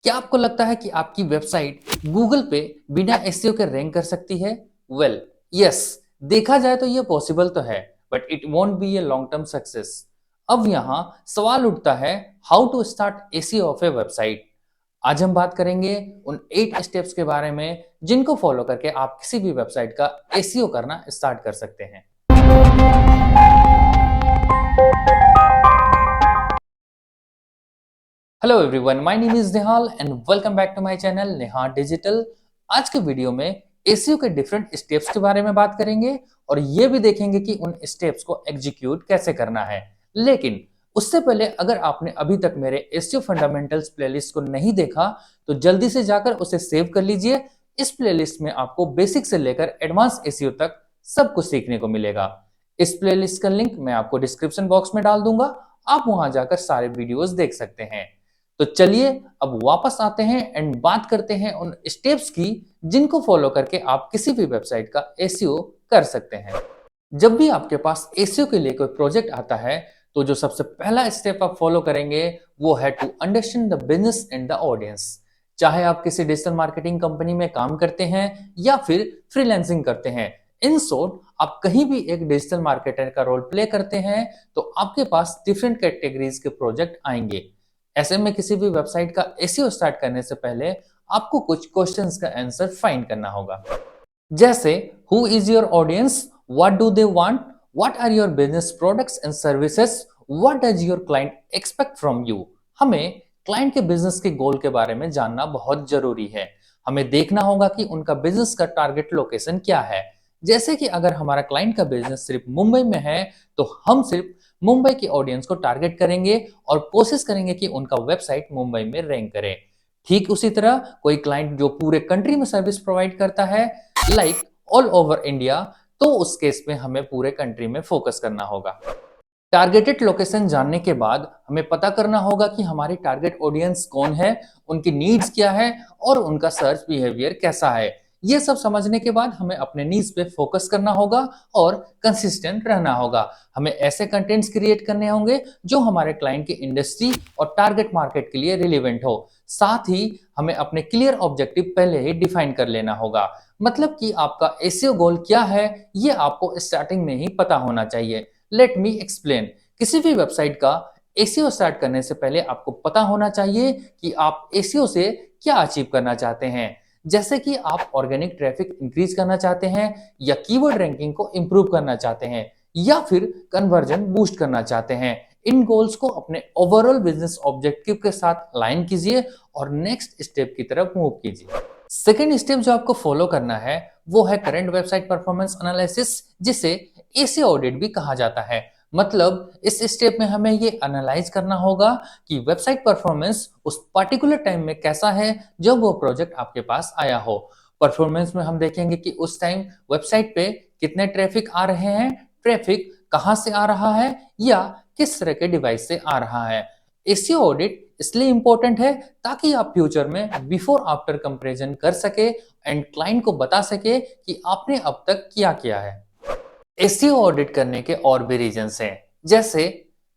क्या आपको लगता है कि आपकी वेबसाइट गूगल पे बिना एसईओ के रैंक कर सकती है? वेल, यस, देखा जाए तो ये पॉसिबल तो है, but it won't be a long term success. अब यहाँ सवाल उठता है, how to start SEO of a website. आज हम बात करेंगे उन 8 स्टेप्स के बारे में जिनको फॉलो करके आप किसी भी वेबसाइट का एसईओ करना स्टार्ट कर सकते हैं। Hello everyone, my name is Nehal and welcome back to my channel Neha digital. आज के वीडियो में एसईओ के डिफरेंट स्टेप्स के बारे में बात करेंगे और ये भी देखेंगे कि उन स्टेप्स को एग्जीक्यूट कैसे करना है। लेकिन उससे पहले अगर आपने अभी तक मेरे एसईओ फंडामेंटल्स प्लेलिस्ट को नहीं देखा तो जल्दी से जाकर उसे सेव कर लीजिए। इस प्लेलिस्ट में आपको बेसिक से लेकर एडवांस एसईओ तक सब कुछ सीखने को मिलेगा। इस प्लेलिस्ट का लिंक मैं आपको डिस्क्रिप्शन बॉक्स में डाल दूंगा, आप वहां जाकर सारे वीडियोस देख सकते हैं। तो चलिए अब वापस आते हैं एंड बात करते हैं उन स्टेप्स की जिनको फॉलो करके आप किसी भी वेबसाइट का एसईओ कर सकते हैं। जब भी आपके पास एसईओ के लिए कोई प्रोजेक्ट आता है तो जो सबसे पहला स्टेप आप फॉलो करेंगे वो है to understand the business and the audience. चाहे आप किसी डिजिटल मार्केटिंग कंपनी में काम करते हैं या फिर फ्रीलांसिंग करते हैं, इन शॉर्ट आप कहीं भी एक डिजिटल मार्केटर का रोल प्ले करते हैं तो आपके पास डिफरेंट कैटेगरीज के प्रोजेक्ट आएंगे। ऐसे में किसी भी वेबसाइट का एसईओ स्टार्ट करने से पहले आपको कुछ क्वेश्चंस का आंसर फाइंड करना होगा। जैसे, who is your audience, what do they want, what are your business products and services, what does your client expect from you. हमें क्लाइंट के बिजनेस के गोल के बारे में जानना बहुत जरूरी है। हमें देखना होगा कि उनका बिजनेस का टारगेट लोकेशन क्या है। जैसे कि अगर हमारा क्लाइंट का बिजनेस सिर्फ मुंबई में है तो हम सिर्फ मुंबई की ऑडियंस को टारगेट करेंगे और कोशिश करेंगे कि उनका वेबसाइट मुंबई में रैंक करे। ठीक उसी तरह कोई क्लाइंट जो पूरे कंट्री में सर्विस प्रोवाइड करता है, लाइक ऑल ओवर इंडिया, तो उस केस में हमें पूरे कंट्री में फोकस करना होगा। टारगेटेड लोकेशन जानने के बाद हमें पता करना होगा कि हमारी टारगेट ऑडियंस कौन है, उनकी नीड्स क्या है और उनका सर्च बिहेवियर कैसा है। ये सब समझने के बाद हमें अपने नीड्स पे फोकस करना होगा और कंसिस्टेंट रहना होगा। हमें ऐसे कंटेंट्स क्रिएट करने होंगे जो हमारे क्लाइंट की इंडस्ट्री और टारगेट मार्केट के लिए रिलेवेंट हो। साथ ही हमें अपने क्लियर ऑब्जेक्टिव पहले ही डिफाइन कर लेना होगा। मतलब कि आपका एसईओ गोल क्या है ये आपको स्टार्टिंग में ही पता होना चाहिए। Let me explain. किसी भी वेबसाइट का एसईओ स्टार्ट करने से पहले आपको पता होना चाहिए कि आप एसईओ से क्या अचीव करना चाहते हैं। जैसे कि आप ऑर्गेनिक ट्रैफिक इंक्रीज करना चाहते हैं या कीवर्ड रैंकिंग को इंप्रूव करना चाहते हैं या फिर कन्वर्जन बूस्ट करना चाहते हैं। इन गोल्स को अपने ओवरऑल बिजनेस ऑब्जेक्टिव के साथ अलाइन कीजिए और नेक्स्ट स्टेप की तरफ मूव कीजिए। सेकेंड स्टेप जो आपको फॉलो करना है वो है करंट वेबसाइट परफॉर्मेंस एनालिसिस, जिसे एसईओ ऑडिट भी कहा जाता है। मतलब इस स्टेप में हमें ये एनालाइज करना होगा कि वेबसाइट परफॉर्मेंस उस पर्टिकुलर टाइम में कैसा है जब वो प्रोजेक्ट आपके पास आया हो। परफॉर्मेंस में हम देखेंगे कि उस टाइम वेबसाइट पे कितने ट्रैफिक आ रहे हैं, ट्रैफिक कहां से आ रहा है या किस तरह के डिवाइस से आ रहा है। एसईओ ऑडिट इसलिए इंपॉर्टेंट है ताकि आप फ्यूचर में बिफोर आफ्टर कंपैरिजन कर सके एंड क्लाइंट को बता सके कि आपने अब तक क्या किया है। एसईओ ऑडिट करने के और भी रीजंस हैं, जैसे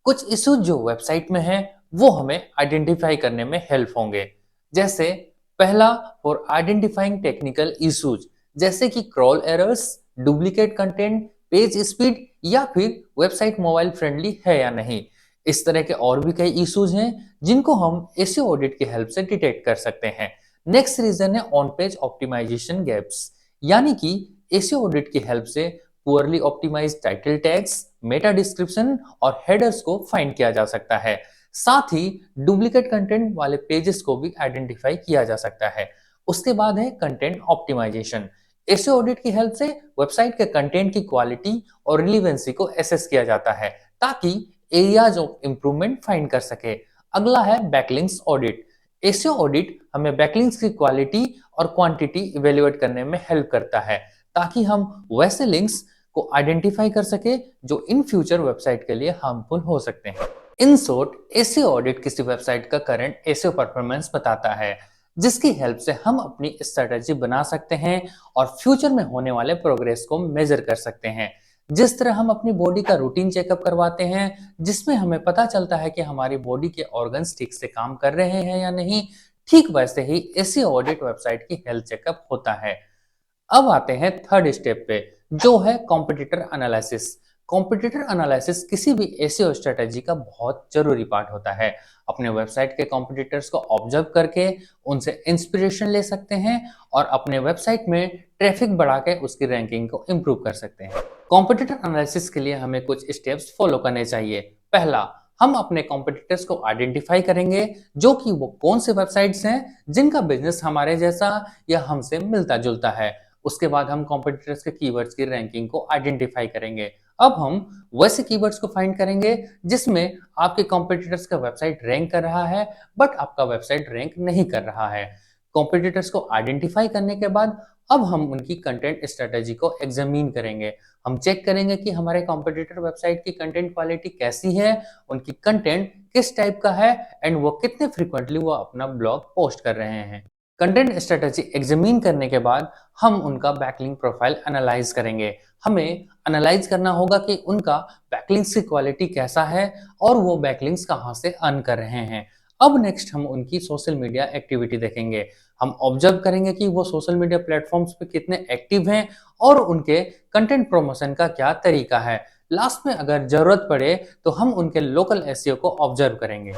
कुछ इश्यूज जो वेबसाइट में हैं वो हमें आइडेंटिफाई करने में हेल्प होंगे। जैसे पहला, फॉर आइडेंटिफाइंग टेक्निकल इश्यूज, जैसे कि crawl errors, duplicate content, page speed या फिर वेबसाइट मोबाइल फ्रेंडली है या नहीं। इस तरह के और भी कई इश्यूज हैं जिनको हम एसईओ ऑडिट की हेल्प से डिटेक्ट कर सकते हैं। नेक्स्ट रीजन है ऑन पेज ऑप्टिमाइजेशन गैप्स, यानी कि एसईओ ऑडिट की हेल्प से poorly optimised title tags, meta description और हेडर्स को फाइंड किया जा सकता है। साथ ही डुप्लीकेट कंटेंट वाले पेजेस को भी आइडेंटिफाई किया जा सकता है। उसके बाद है कंटेंट ऑप्टिमाइजेशन। एसईओ ऑडिट की हेल्प से वेबसाइट के कंटेंट की क्वालिटी और रिलीवेंसी को एसेस किया जाता है ताकि एरियाज ऑफ इंप्रूवमेंट फाइंड कर सके। अगला है बैकलिंक्स ऑडिट। एसईओ ऑडिट हमें बैकलिंक्स की क्वालिटी और क्वांटिटी इवेल्युएट करने में हेल्प करता है ताकि हम वैसे लिंक्स को आइडेंटिफाई कर सके जो इन फ्यूचर वेबसाइट के लिए हार्मफुल हो सकते हैं। इन शॉर्ट, एसईओ ऑडिट किसी वेबसाइट का करंट एसईओ परफॉर्मेंस बताता है जिसकी हेल्प से हम अपनी स्ट्रेटजी बना सकते हैं और फ्यूचर में होने वाले प्रोग्रेस को मेजर कर सकते हैं। जिस तरह हम अपनी बॉडी का रूटीन चेकअप करवाते हैं जिसमें हमें पता चलता है कि हमारी बॉडी के ऑर्गन्स ठीक से काम कर रहे हैं या नहीं, ठीक वैसे ही एसईओ ऑडिट वेबसाइट की हेल्थ चेकअप होता है। अब आते हैं थर्ड स्टेप पे, जो है कॉम्पिटिटर एनालिसिस। कॉम्पिटिटर एनालिसिस किसी भी एसईओ स्ट्रेटेजी का बहुत जरूरी पार्ट होता है। अपने वेबसाइट के कॉम्पिटिटर्स को ऑब्जर्व करके उनसे इंस्पिरेशन ले सकते हैं और अपने वेबसाइट में ट्रैफिक बढ़ा के उसकी रैंकिंग को इम्प्रूव कर सकते हैं। कॉम्पिटिटर एनालिसिस के लिए हमें कुछ स्टेप्स फॉलो करने चाहिए। पहला, हम अपने कॉम्पिटिटर्स को आइडेंटिफाई करेंगे, जो कि वो कौन से वेबसाइट्स हैं जिनका बिजनेस हमारे जैसा या हमसे मिलता जुलता है। उसके बाद हम कॉम्पिटिटर्स के कीवर्ड्स की रैंकिंग को आइडेंटिफाई करेंगे। अब हम वैसे कीवर्ड्स को फाइंड करेंगे जिसमें आपके कॉम्पिटिटर्स का वेबसाइट रैंक कर रहा है बट आपका वेबसाइट रैंक नहीं कर रहा है। कॉम्पिटिटर्स को आइडेंटिफाई करने के बाद अब हम उनकी कंटेंट स्ट्रेटेजी को एग्जामिन करेंगे। हम चेक करेंगे कि हमारे कॉम्पिटिटर वेबसाइट की कंटेंट क्वालिटी कैसी है, उनकी कंटेंट किस टाइप का है एंड वो कितने फ्रिक्वेंटली वो अपना ब्लॉग पोस्ट कर रहे हैं। कंटेंट स्ट्रेटेजी एग्जामिन करने के बाद हम उनका बैकलिंक प्रोफाइल एनालाइज करेंगे। हमें एनालाइज करना होगा कि उनका बैकलिंक्स की क्वालिटी कैसा है और वो बैकलिंक्स कहाँ से अर्न कर रहे हैं। अब नेक्स्ट हम उनकी सोशल मीडिया एक्टिविटी देखेंगे। हम ऑब्जर्व करेंगे कि वो सोशल मीडिया प्लेटफॉर्म्स पे कितने एक्टिव हैं और उनके कंटेंट प्रमोशन का क्या तरीका है। लास्ट में अगर जरूरत पड़े तो हम उनके लोकल एसईओ को ऑब्जर्व करेंगे।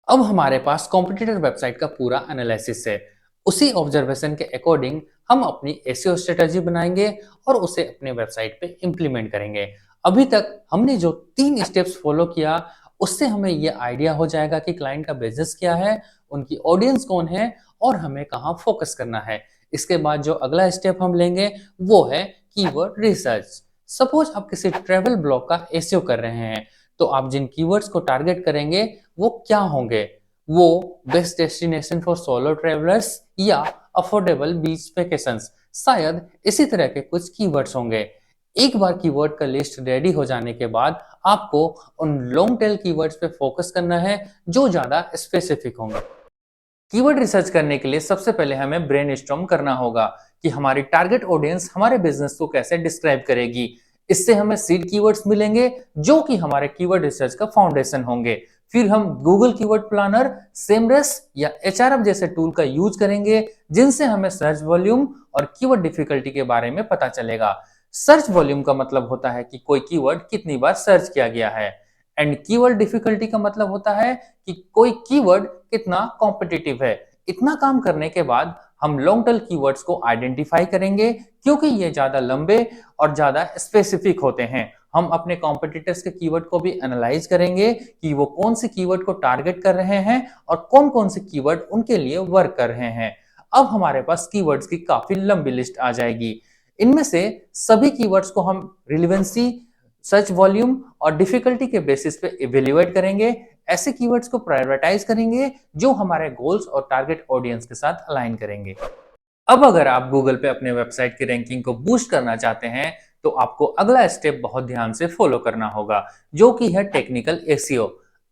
अब हमारे पास कॉम्पिटिटर वेबसाइट का पूरा एनालिसिस है। उसी ऑब्जर्वेशन के अकॉर्डिंग हम अपनी एसईओ स्ट्रेटजी बनाएंगे और उसे अपने वेबसाइट पे इम्प्लीमेंट करेंगे। अभी तक हमने जो 3 स्टेप्स फॉलो किया उससे हमें ये आइडिया हो जाएगा कि क्लाइंट का बिजनेस क्या है, उनकी ऑडियंस कौन है और हमें कहाँ फोकस करना है। इसके बाद जो अगला स्टेप हम लेंगे वो है कीवर्ड रिसर्च। सपोज आप किसी ट्रैवल ब्लॉग का एसईओ कर रहे हैं, तो आप जिन कीवर्ड्स को टारगेट करेंगे वो क्या होंगे? वो best destination for solo travellers या अफोर्डेबल बीच वेकेशंस, शायद इसी तरह के कुछ कीवर्ड्स होंगे। एक बार कीवर्ड का लिस्ट रेडी हो जाने के बाद आपको उन लॉन्ग टेल कीवर्ड्स पे फोकस करना है जो ज्यादा स्पेसिफिक होंगे। कीवर्ड रिसर्च करने के लिए सबसे पहले हमें ब्रेनस्टॉर्म करना होगा कि हमारी टारगेट ऑडियंस हमारे बिजनेस को कैसे डिस्क्राइब करेगी। इससे हमें सीड कीवर्ड्स मिलेंगे जो कि हमारे कीवर्ड रिसर्च का फाउंडेशन होंगे। फिर हम गूगल कीवर्ड प्लानर, सेमरेस या एचआरएफ जैसे टूल का यूज करेंगे जिनसे हमें सर्च वॉल्यूम और कीवर्ड डिफिकल्टी के बारे में पता चलेगा। सर्च वॉल्यूम का मतलब होता है कि कोई कीवर्ड कितनी बार सर्च किया गया है एंड कीवर्ड डिफिकल्टी का मतलब होता है कि कोई कीवर्ड कितना कॉम्पिटिटिव है। इतना काम करने के बाद हम लॉन्ग टेल कीवर्ड्स को आइडेंटिफाई करेंगे क्योंकि ये ज्यादा लंबे और ज्यादा स्पेसिफिक होते हैं। हम अपने कॉम्पिटिटर्स के कीवर्ड को भी एनालाइज करेंगे कि वो कौन से कीवर्ड को टारगेट कर रहे हैं और कौन कौन से कीवर्ड उनके लिए वर्क कर रहे हैं। अब हमारे पास कीवर्ड्स की काफी लंबी लिस्ट आ जाएगी। इनमें से सभी कीवर्ड्स को हम रिलेवेंसी, सर्च वॉल्यूम और डिफिकल्टी के बेसिस पे इवेल्युएट करेंगे। ऐसे कीवर्ड्स को प्रायोरिटाइज करेंगे जो हमारे गोल्स और टारगेट ऑडियंस के साथ अलाइन करेंगे। अब अगर आप गूगल पे अपने वेबसाइट की रैंकिंग को बूस्ट करना चाहते हैं तो आपको अगला स्टेप बहुत ध्यान से फॉलो करना होगा, जो कि है टेक्निकल एसईओ।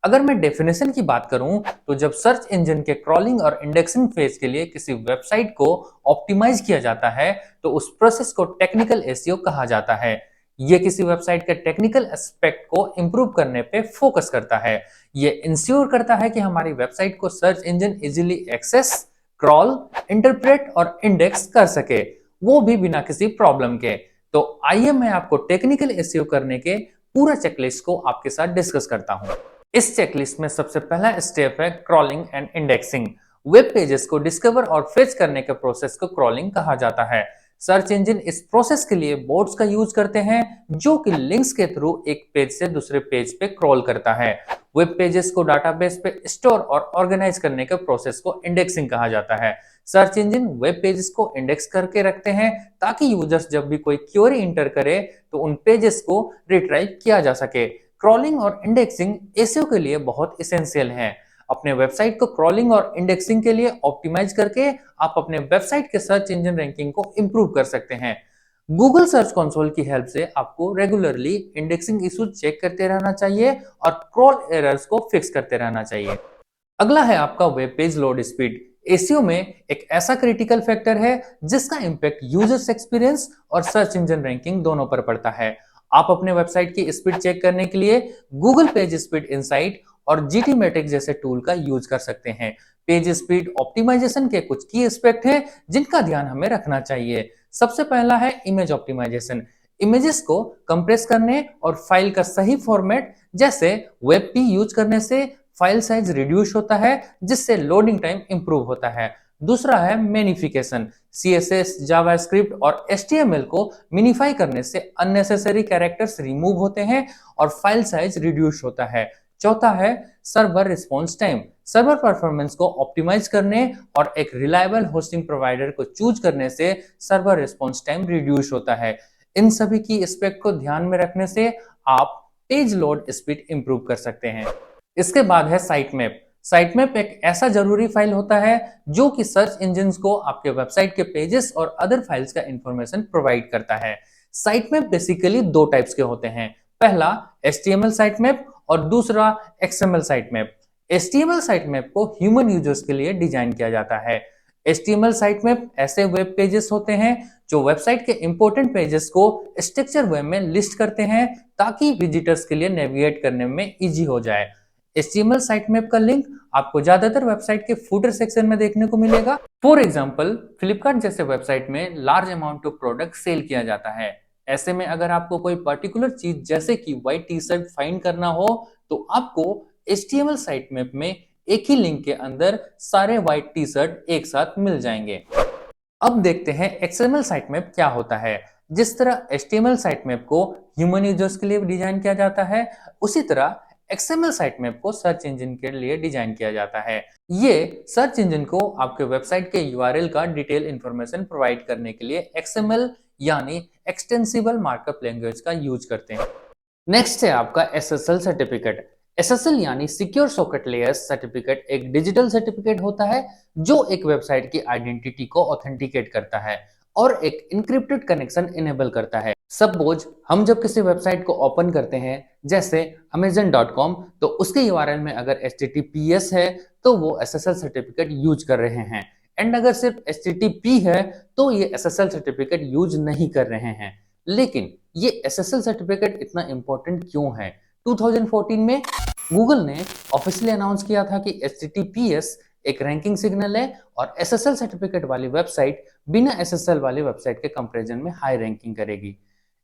अगर मैं डेफिनेशन की बात करूं तो जब सर्च इंजन के क्रॉलिंग और इंडेक्सिंग फेज के लिए किसी वेबसाइट को ऑप्टिमाइज किया जाता है तो उस प्रोसेस को टेक्निकल एसईओ कहा जाता है। ये किसी वेबसाइट के टेक्निकल एस्पेक्ट को इंप्रूव करने पे फोकस करता है। ये इंश्योर करता है कि हमारी वेबसाइट को search engine easily access, crawl, interpret और इंडेक्स कर सके, वो भी बिना किसी प्रॉब्लम के। तो आइए मैं आपको टेक्निकल एसईओ करने के पूरा चेकलिस्ट को आपके साथ डिस्कस करता हूं। इस चेकलिस्ट में सबसे पहला स्टेप है crawling and indexing. Web pages को डिस्कवर और फेच करने के प्रोसेस को क्रॉलिंग कहा जाता है। सर्च इंजन इस प्रोसेस के लिए बोट्स का यूज करते हैं जो कि लिंक्स के थ्रू एक पेज से दूसरे पेज पे क्रॉल करता है। वेब पेजेस को डाटाबेस पे स्टोर और ऑर्गेनाइज करने के प्रोसेस को इंडेक्सिंग कहा जाता है। सर्च इंजन वेब पेजेस को इंडेक्स करके रखते हैं ताकि यूजर्स जब भी कोई क्वेरी इंटर करे तो उन पेजेस को रिट्राइव किया जा सके। क्रॉलिंग और इंडेक्सिंग एसईओ के लिए बहुत इसेंशियल है। अपने वेबसाइट को क्रॉलिंग और इंडेक्सिंग के लिए ऑप्टिमाइज करके आप अपने वेबसाइट के सर्च इंजन रैंकिंग को इंप्रूव कर सकते हैं। गूगल सर्च कंसोल की हेल्प से आपको रेगुलरली इंडेक्सिंग इशू चेक करते रहना चाहिए और क्रॉल एरर्स को फिक्स करते रहना चाहिए। अगला है आपका web page load speed. SEO में एक ऐसा क्रिटिकल फैक्टर है जिसका इंपैक्ट यूजर्स एक्सपीरियंस और सर्च इंजन रैंकिंग दोनों पर पड़ता है। आप अपने वेबसाइट की स्पीड चेक करने के लिए गूगल पेज स्पीड इनसाइट और जीटी मैट्रिक जैसे टूल का यूज कर सकते हैं। पेज स्पीड ऑप्टिमाइजेशन के कुछ की एस्पेक्ट है जिनका ध्यान हमें रखना चाहिए। सबसे पहला है इमेज ऑप्टिमाइजेशन। इमेजेस को कंप्रेस करने और फाइल का सही फॉर्मेट जैसे वेब यूज करने से फाइल साइज रिड्यूस होता है, जिससे लोडिंग टाइम इंप्रूव होता है। दूसरा है मैनिफिकेशन। सीएसएस, जावास्क्रिप्ट और एचटीएमएल को मिनिफाई करने से अननेसेसरी कैरेक्टर्स रिमूव होते हैं और फाइल साइज रिड्यूस होता है। चौथा है server response time. Server performance को ऑप्टिमाइज करने और एक रिलायबल होस्टिंग प्रोवाइडर को चूज करने से सर्वर रिस्पॉन्स टाइम रिड्यूस होता है। इन सभी की एस्पेक्ट को ध्यान में रखने से आप पेज लोड स्पीड इंप्रूव कर सकते हैं। इसके बाद है साइट मैप। साइट मैप एक ऐसा जरूरी फाइल होता है जो कि सर्च इंजिन्स को आपके वेबसाइट के पेजेस और अदर फाइल्स का इंफॉर्मेशन प्रोवाइड करता है। साइट मैप बेसिकली दो टाइप्स के होते हैं। पहला HTML साइट मैप और दूसरा XML site map. HTML site map को ह्यूमन यूजर्स के लिए डिजाइन किया जाता है। HTML साइट मैप ऐसे वेब पेजेस होते हैं जो वेबसाइट के इंपॉर्टेंट पेजेस को स्ट्रक्चर वे में लिस्ट करते हैं ताकि विजिटर्स के लिए नेविगेट करने में इजी हो जाए। HTML साइट मैप का लिंक आपको ज्यादातर वेबसाइट के फूटर सेक्शन में देखने को मिलेगा। फॉर एग्जांपल, फ्लिपकार्ट जैसे वेबसाइट में large amount of product sale किया जाता है। ऐसे में अगर आपको कोई पर्टिकुलर चीज जैसे कि व्हाइट टी शर्ट फाइंड करना हो तो आपको HTML साइट मैप में एक ही लिंक के अंदर सारे व्हाइट टी शर्ट एक साथ मिल जाएंगे। अब देखते हैं XML साइट मैप क्या होता है। जिस तरह HTML साइट मैप को ह्यूमन यूजर्स के लिए डिजाइन किया जाता है, उसी तरह XML साइट मैप को सर्च इंजन के लिए डिजाइन किया जाता है। ये सर्च इंजन को आपके वेबसाइट के URL का डिटेल इंफॉर्मेशन प्रोवाइड करने के लिए XML यानी एक्सटेंसिबल मार्कअप लैंग्वेज का यूज करते हैं। नेक्स्ट है आपका SSL सर्टिफिकेट। SSL यानी सिक्योर सॉकेट लेयर सर्टिफिकेट एक डिजिटल सर्टिफिकेट होता है जो एक वेबसाइट की आइडेंटिटी को ऑथेंटिकेट करता है और एक इनक्रिप्टेड कनेक्शन इनेबल करता है। सपोज हम जब किसी वेबसाइट को ओपन करते हैं जैसे amazon.com, तो उसके URL में अगर HTTPS है तो वो SSL सर्टिफिकेट यूज कर रहे हैं, एंड अगर सिर्फ HTTP है तो ये SSL सर्टिफिकेट यूज नहीं कर रहे हैं। लेकिन ये SSL सर्टिफिकेट इतना इंपॉर्टेंट क्यों है? 2014 में गूगल ने ऑफिशियली अनाउंस किया था कि HTTPS एक रैंकिंग सिग्नल है और SSL सर्टिफिकेट वाली वेबसाइट बिना SSL वाली वेबसाइट के कंपैरिजन में हाई रैंकिंग करेगी।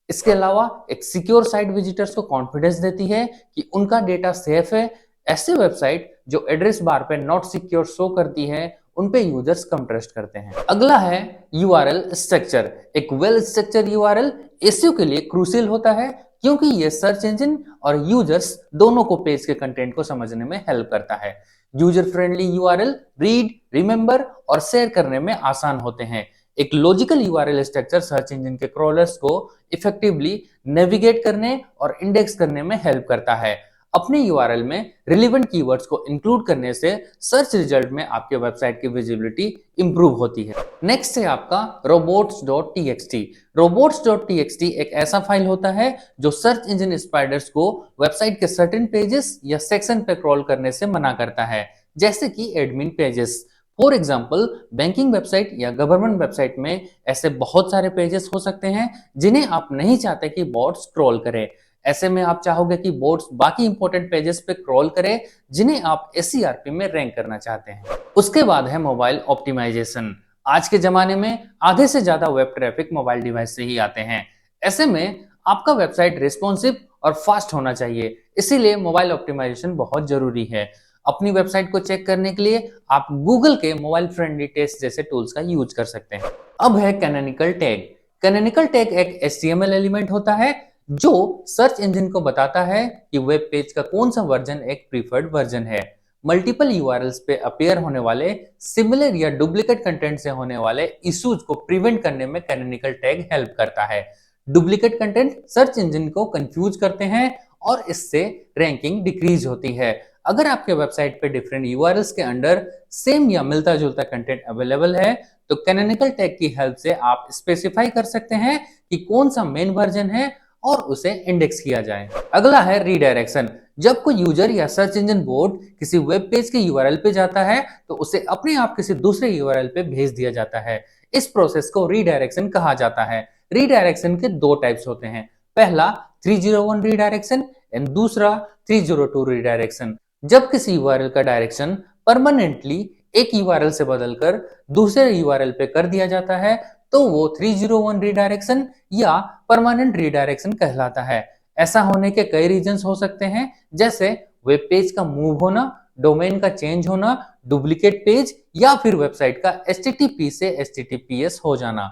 इसके अलावा एक सिक्योर साइट विजिटर्स को कॉन्फिडेंस देती है कि उनका डेटा सेफ है। ऐसे वेबसाइट जो एड्रेस बार पे नॉट सिक्योर शो करती है उन पे यूजर्स कम ट्रस्ट करते हैं। अगला है URL स्ट्रक्चर। एक वेल स्ट्रक्चर URL SEO के लिए क्रूशियल होता है क्योंकि ये सर्च इंजन और यूजर्स दोनों को पेज के कंटेंट को समझने में हेल्प करता है। User friendly URL read, remember और शेयर करने में आसान होते हैं। एक logical URL structure search engine के क्रॉलर्स को इफेक्टिवली नेविगेट करने और इंडेक्स करने में हेल्प करता है। अपने URL में रिलेवेंट कीवर्ड्स को इंक्लूड करने से सर्च रिजल्ट में आपके वेबसाइट की विजिबिलिटी इंप्रूव होती है। नेक्स्ट है आपका robots.txt। robots.txt एक ऐसा फाइल होता है जो सर्च इंजन स्पाइडर्स को वेबसाइट के सर्टेन पेजेस या सेक्शन पे क्रॉल करने से मना करता है, जैसे कि admin pages. For example, banking website या गवर्नमेंट वेबसाइट में ऐसे बहुत सारे पेजेस हो सकते हैं जिन्हें आप नहीं चाहते कि बॉट्स स्क्रॉल करें। ऐसे में आप चाहोगे कि बोट्स बाकी इंपॉर्टेंट पेजेस पे क्रॉल करें जिन्हें आप SERP में रैंक करना चाहते हैं। उसके बाद है मोबाइल ऑप्टिमाइजेशन। आज के जमाने में आधे से ज्यादा वेब ट्रैफिक मोबाइल डिवाइस से ही आते हैं। ऐसे में आपका वेबसाइट रिस्पॉन्सिव और फास्ट होना चाहिए, इसीलिए मोबाइल ऑप्टिमाइजेशन बहुत जरूरी है। अपनी वेबसाइट को चेक करने के लिए आप गूगल के मोबाइल फ्रेंडली टेस्ट जैसे टूल्स का यूज कर सकते हैं। अब है कैनोनिकल टैग। कैनोनिकल टैग एक HTML एलिमेंट होता है जो सर्च इंजन को बताता है कि वेब पेज का कौन सा वर्जन एक प्रीफर्ड वर्जन है। मल्टीपल URLs पे अपीयर होने वाले सिमिलर या डुप्लीकेट कंटेंट से होने वाले इश्यूज को प्रिवेंट करने में कैनोनिकल टैग हेल्प करता है। डुप्लीकेट कंटेंट सर्च इंजन को कंफ्यूज करते हैं और इससे रैंकिंग डिक्रीज होती है। अगर आपके वेबसाइट पे डिफरेंट URLs के अंडर सेम या मिलता जुलता कंटेंट अवेलेबल है तो कैनोनिकल टैग की हेल्प से आप स्पेसिफाई कर सकते हैं कि कौन सा मेन वर्जन है और उसे इंडेक्स किया जाए। अगला है रीडायरेक्शन। जब कोई यूजर या सर्च इंजन बोर्ड किसी वेब पेज के URL पे जाता है तो उसे अपने आप किसी दूसरे URL पे भेज दिया जाता है। इस प्रोसेस को रीडायरेक्शन कहा जाता है। रीडायरेक्शन के दो टाइप्स होते हैं। पहला 301 रीडायरेक्शन एंड दूसरा 302 रीडायरेक्शन। जब किसी URL का डायरेक्शन परमानेंटली एक यूआरएल से बदलकर दूसरे यूआरएल पे कर दिया जाता है तो वो 301 रीडायरेक्शन या परमानेंट रीडायरेक्शन कहलाता है। ऐसा होने के कई रीजंस हो सकते हैं, जैसे वेब पेज का मूव होना, डोमेन का चेंज होना, डुप्लीकेट पेज या फिर वेबसाइट का HTTP से HTTPS हो जाना।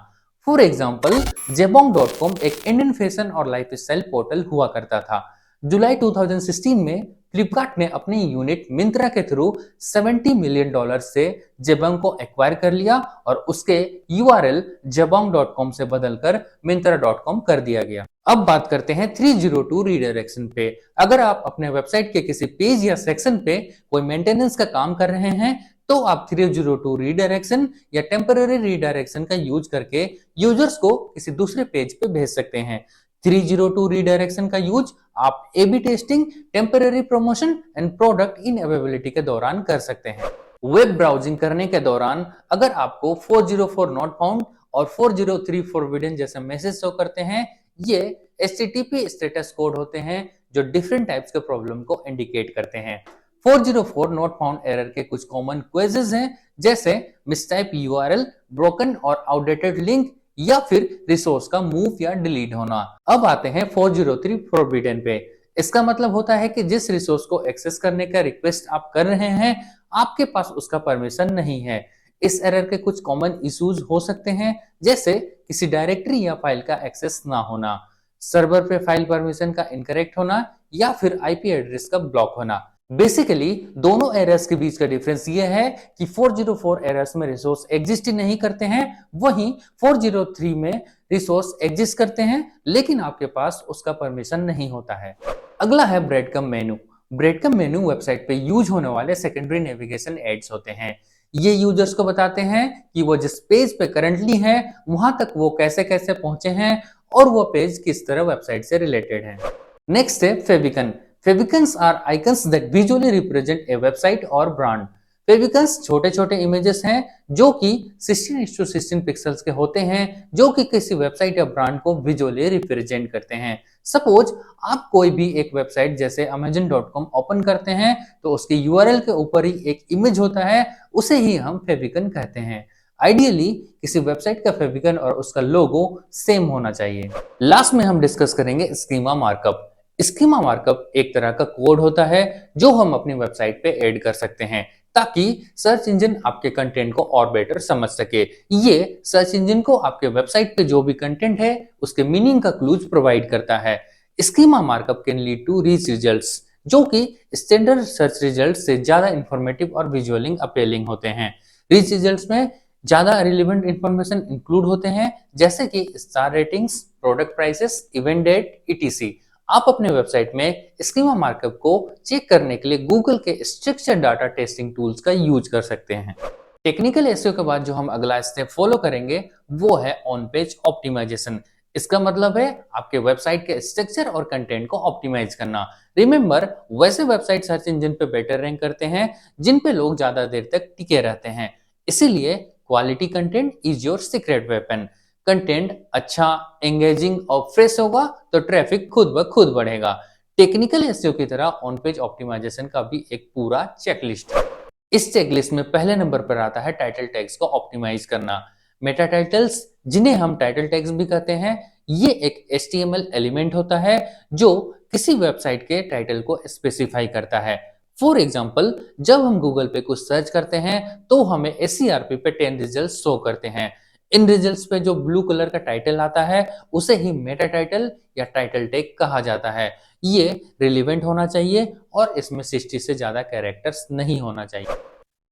फॉर एग्जाम्पल, jabong.com एक इंडियन फैशन और लाइफस्टाइल पोर्टल हुआ करता था। जुलाई 2016 में फ्लिपकार्ट ने अपनी यूनिट मिंत्रा के थ्रू $70 मिलियन से जेबोंग को एक्वायर कर लिया और उसके यूआरएल jabong.com से बदलकर myntra.com कर दिया गया। अब बात करते हैं 302 रीडायरेक्शन पे। अगर आप अपने वेबसाइट के किसी पेज या सेक्शन पे कोई मेंटेनेंस का काम कर रहे हैं तो आप 302 रीडायरेक्शन या टेम्पररी रीडायरेक्शन का यूज करके यूजर्स को किसी दूसरे पेज पे भेज सकते हैं। 302 रीडायरेक्शन का यूज आप A/B testing, temporary promotion and product unavailability के दौरान कर सकते हैं। वेब ब्राउजिंग करने के दौरान अगर आपको 404 नॉट फाउंड और 403 फॉरबिडन जैसे मैसेज शो करते हैं, ये HTTP स्टेटस कोड होते हैं जो डिफरेंट टाइप्स के प्रॉब्लम को इंडिकेट करते हैं। 404 नॉट फाउंड एरर के कुछ कॉमन क्वेजेस हैं, जैसे मिसटाइप यूआरएल, ब्रोकन और आउटडेटेड लिंक या फिर रिसोर्स का मूव या डिलीट होना। अब आते हैं 403 फॉरबिडन पे। इसका मतलब होता है कि जिस रिसोर्स को एक्सेस करने का रिक्वेस्ट आप कर रहे हैं, आपके पास उसका परमिशन नहीं है। इस एरर के कुछ कॉमन इश्यूज हो सकते हैं, जैसे किसी डायरेक्टरी या फाइल का एक्सेस ना होना, सर्वर पे फाइल परमिशन का इनकरेक्ट होना या फिर आईपी एड्रेस का ब्लॉक होना। बेसिकली दोनों एरर्स के बीच का डिफरेंस ये है कि 404 एरर्स में रिसोर्स एग्जिस्ट ही नहीं करते हैं, वहीं 403 में रिसोर्स एग्जिस्ट करते हैं लेकिन आपके पास उसका परमिशन नहीं होता है। अगला है ब्रेडक्रम्ब मेनू। ब्रेडक्रम्ब मेनू वेबसाइट पे यूज होने वाले सेकेंडरी नेविगेशन एड्स होते हैं। ये यूजर्स को बताते हैं कि वो जिस पेज पे करंटली है वहां तक वो कैसे कैसे पहुंचे हैं और वो पेज किस तरह वेबसाइट से रिलेटेड है। नेक्स्ट है फेविकन। Favicons are icons that visually represent a website or brand. Favicons छोटे छोटे इमेजेस हैं जो कि 16:16 पिक्सल्स के होते हैं, जो कि किसी वेबसाइट या ब्रांड को विजुअली रिप्रेजेंट करते हैं। सपोज आप कोई भी एक वेबसाइट जैसे amazon.com ओपन करते हैं तो उसके यूआरएल के ऊपर ही एक इमेज होता है, उसे ही हम फेविकन कहते हैं। आइडियली किसी वेबसाइट का फेविकन और उसका लोगो सेम होना चाहिए। लास्ट में हम डिस्कस करेंगे स्कीमा मार्कअप। स्कीमा मार्कअप एक तरह का कोड होता है जो हम अपनी वेबसाइट पे ऐड कर सकते हैं ताकि सर्च इंजन आपके कंटेंट को और बेटर समझ सके। ये सर्च इंजन को आपके वेबसाइट पे जो भी कंटेंट है उसके मीनिंग का क्लूज प्रोवाइड करता है। Schema markup can lead to rich results, जो कि स्टैंडर्ड सर्च रिजल्ट से ज्यादा इंफॉर्मेटिव और विजुअलिंग अपीलिंग होते हैं। रिच रिजल्ट्स में ज्यादा रिलेवेंट इंफॉर्मेशन इंक्लूड होते हैं, जैसे कि star ratings, product prices, event date, etc। आप अपने वेबसाइट में स्कीमा मार्कअप को चेक करने के लिए गूगल के स्ट्रक्चर डाटा टेस्टिंग टूल्स का यूज कर सकते हैं। टेक्निकल एसईओ के बाद जो हम अगला स्टेप फॉलो करेंगे वो है ऑन पेज ऑप्टिमाइजेशन। इसका मतलब है आपके वेबसाइट के स्ट्रक्चर और कंटेंट को ऑप्टिमाइज करना। रिमेंबर, वैसे वेबसाइट सर्च इंजन पे बेटर रैंक करते हैं जिन पे लोग ज्यादा देर तक टिके रहते हैं। इसीलिए quality content is your secret weapon. Content अच्छा, एंगेजिंग और फ्रेश होगा तो ट्रैफिक खुद ब खुद बढ़ेगा। टेक्निकल एसईओ की तरह ऑन पेज ऑप्टिमाइजेशन का भी एक पूरा चेकलिस्ट है। इस चेकलिस्ट में पहले नंबर पर आता है टाइटल टैग्स को ऑप्टिमाइज करना। मेटा टाइटल्स, जिन्हें हम टाइटल टैग्स भी कहते हैं, ये एक HTML एलिमेंट होता है जो किसी वेबसाइट के टाइटल को स्पेसिफाई करता है। फॉर एग्जाम्पल, जब हम गूगल पे कुछ सर्च करते हैं तो हमें SERP पे 10 रिजल्ट शो करते हैं। इन रिजल्ट्स पे जो ब्लू कलर का टाइटल आता है उसे ही मेटा टाइटल या टाइटल टैग कहा जाता है। ये रिलेवेंट होना चाहिए और इसमें 60 से ज्यादा कैरेक्टर्स नहीं होना चाहिए।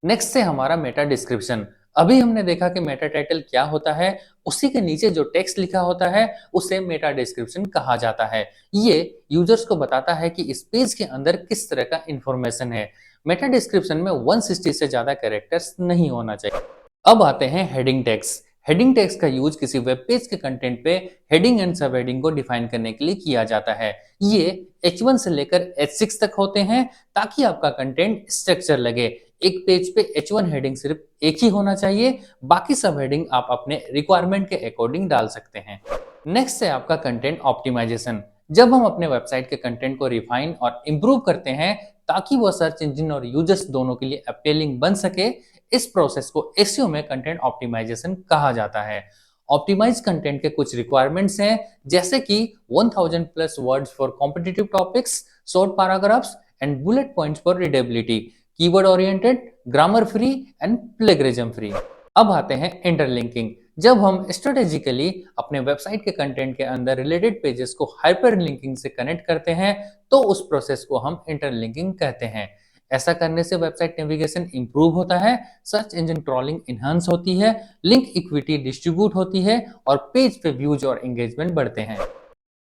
नेक्स्ट से हमारा मेटा डिस्क्रिप्शन। अभी हमने देखा कि मेटा टाइटल क्या होता है, उसी के नीचे जो टेक्स्ट लिखा होता है उसे मेटा डिस्क्रिप्शन कहा जाता है। ये यूजर्स को बताता है कि इस पेज के अंदर किस तरह का इंफॉर्मेशन है। मेटा डिस्क्रिप्शन में 160 से ज्यादा कैरेक्टर्स नहीं होना चाहिए। अब आते हैं हेडिंग टैग्स। हेडिंग टैग्स का यूज किसी वेब पेज के कंटेंट पे हेडिंग एंड सब हेडिंग को डिफाइन करने के लिए किया जाता है। ये H1 से लेकर H6 तक होते हैं ताकि आपका कंटेंट स्ट्रक्चर लगे। एक पेज पे H1 हेडिंग सिर्फ एक ही होना चाहिए, बाकी सब हेडिंग आप अपने रिक्वायरमेंट के अकॉर्डिंग डाल सकते हैं। नेक्स्ट है आपका कंटेंट ऑप्टिमाइजेशन। जब हम अपने वेबसाइट के कंटेंट को रिफाइन और इम्प्रूव करते हैं ताकि वो सर्च इंजन और यूजर्स दोनों के लिए अपीलिंग बन सके, इस प्रोसेस को एसईओ में कंटेंट ऑप्टिमाइजेशन कहा जाता है। ऑप्टिमाइज कंटेंट के कुछ रिक्वायरमेंट्स हैं, जैसे कि 1000 plus words for competitive topics, short paragraphs and bullet points for readability, keyword oriented, grammar free and plagiarism free. अब आते हैं इंटरलिंकिंग। जब हम स्ट्रेटेजिकली अपने वेबसाइट के कंटेंट के अंदर रिलेटेड पेजेस को हाइपरलिंकिंग से कनेक्ट करते हैं, तो उस प्रोसेस को हम इंटरलिंकिंग कहते हैं। ऐसा करने से वेबसाइट नेविगेशन इंप्रूव होता है, सर्च इंजन क्रॉलिंग इनहांस होती है, लिंक इक्विटी डिस्ट्रीब्यूट होती है और पेज पे व्यूज और एंगेजमेंट बढ़ते हैं।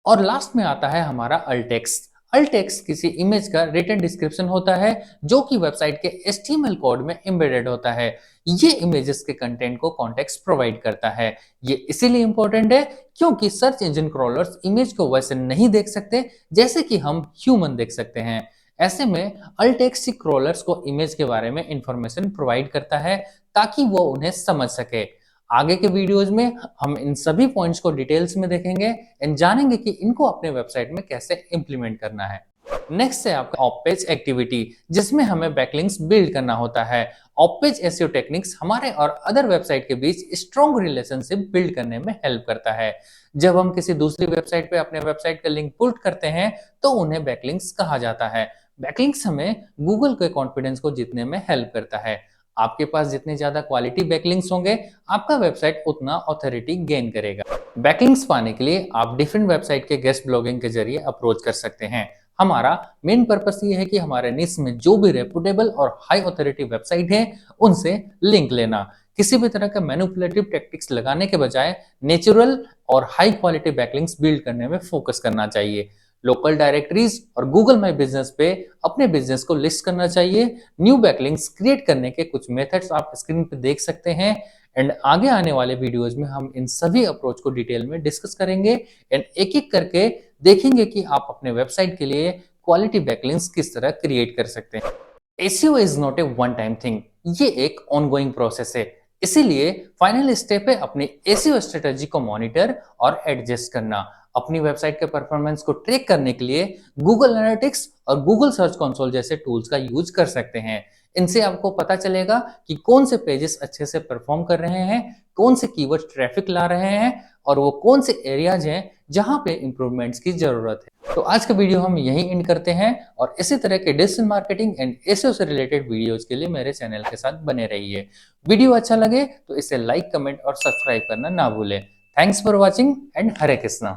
और लास्ट में आता है हमारा अल्ट टेक्स्ट। अल्ट टेक्स्ट किसी इमेज का रिटन डिस्क्रिप्शन होता है जो कि वेबसाइट के HTML कोड में एम्बेडेड होता है। ये इमेजेस के कंटेंट को कॉन्टेक्स्ट प्रोवाइड करता है। ये इसीलिए इंपॉर्टेंट है क्योंकि सर्च इंजन क्रॉलर्स इमेज को वैसे नहीं देख सकते जैसे कि हम ह्यूमन देख सकते हैं। ऐसे में अल्ट टेक्स्ट क्रॉलर्स को इमेज के बारे में इंफॉर्मेशन प्रोवाइड करता है ताकि वो उन्हें समझ सके। आगे के वीडियोज में हम इन सभी पॉइंट्स को डिटेल्स में देखेंगे एंड जानेंगे कि इनको अपने वेबसाइट में कैसे इंप्लीमेंट करना है। नेक्स्ट है आपका ऑफ पेज एक्टिविटी, जिसमें हमें बैकलिंक्स बिल्ड करना होता है। ऑफ पेज एसईओ टेक्निक्स हमारे और अदर वेबसाइट के बीच स्ट्रॉन्ग रिलेशनशिप बिल्ड करने में हेल्प करता है। जब हम किसी दूसरी वेबसाइट पे अपने वेबसाइट का लिंक पुट करते हैं तो उन्हें बैकलिंक्स कहा जाता है। बैकलिंक्स हमें गूगल के कॉन्फिडेंस को जीतने में हेल्प करता है। आपके पास जितने ज्यादा क्वालिटी बैकलिंक्स होंगे, आपका वेबसाइट उतना ऑथोरिटी गेन करेगा। बैकलिंक्स पाने के लिए आप डिफरेंट वेबसाइट के गेस्ट ब्लॉगिंग के जरिए अप्रोच कर सकते हैं। हमारा मेन पर्पस ये है कि हमारे निश में जो भी रेपुटेबल और हाई ऑथोरिटी वेबसाइट है उनसे लिंक लेना। किसी भी तरह का मैनिपुलेटिव टैक्टिक्स लगाने के बजाय नेचुरल और हाई क्वालिटी बैकलिंक्स बिल्ड करने में फोकस करना चाहिए। लोकल डायरेक्टरीज और गूगल माई बिजनेस पे अपने बिजनेस को लिस्ट करना चाहिए। न्यू बैकलिंक्स क्रिएट करने के कुछ मेथड्स आप स्क्रीन पे देख सकते हैं एंड आगे आने वाले वीडियोस में हम इन सभी अप्रोच को डिटेल में डिस्कस करेंगे एंड एक एक करके देखेंगे कि आप अपने वेबसाइट के लिए क्वालिटी बैकलिंक्स किस तरह क्रिएट कर सकते हैं। SEO is not a one time thing, ये एक ऑनगोइंग प्रोसेस है। इसीलिए फाइनल स्टेप है अपनी एसईओ स्ट्रेटजी को मॉनिटर और एडजस्ट करना। अपनी वेबसाइट के परफॉर्मेंस को ट्रैक करने के लिए गूगल एनालिटिक्स और गूगल सर्च कंसोल जैसे टूल्स का यूज कर सकते हैं। इनसे आपको पता चलेगा कि कौन से पेजेस अच्छे से परफॉर्म कर रहे हैं, कौन से कीवर्ड ट्रैफिक ला रहे हैं और वो कौन से एरियाज हैं जहां पे इंप्रूवमेंट्स की जरूरत है। तो आज का वीडियो हम यहीं एंड करते हैं और इसी तरह के डिजिटल मार्केटिंग एंड एसईओ से रिलेटेड वीडियोज के लिए मेरे चैनल के साथ बने रहिए। वीडियो अच्छा लगे तो इसे लाइक, कमेंट और सब्सक्राइब करना ना भूलें। Thanks for watching and Hare Krishna.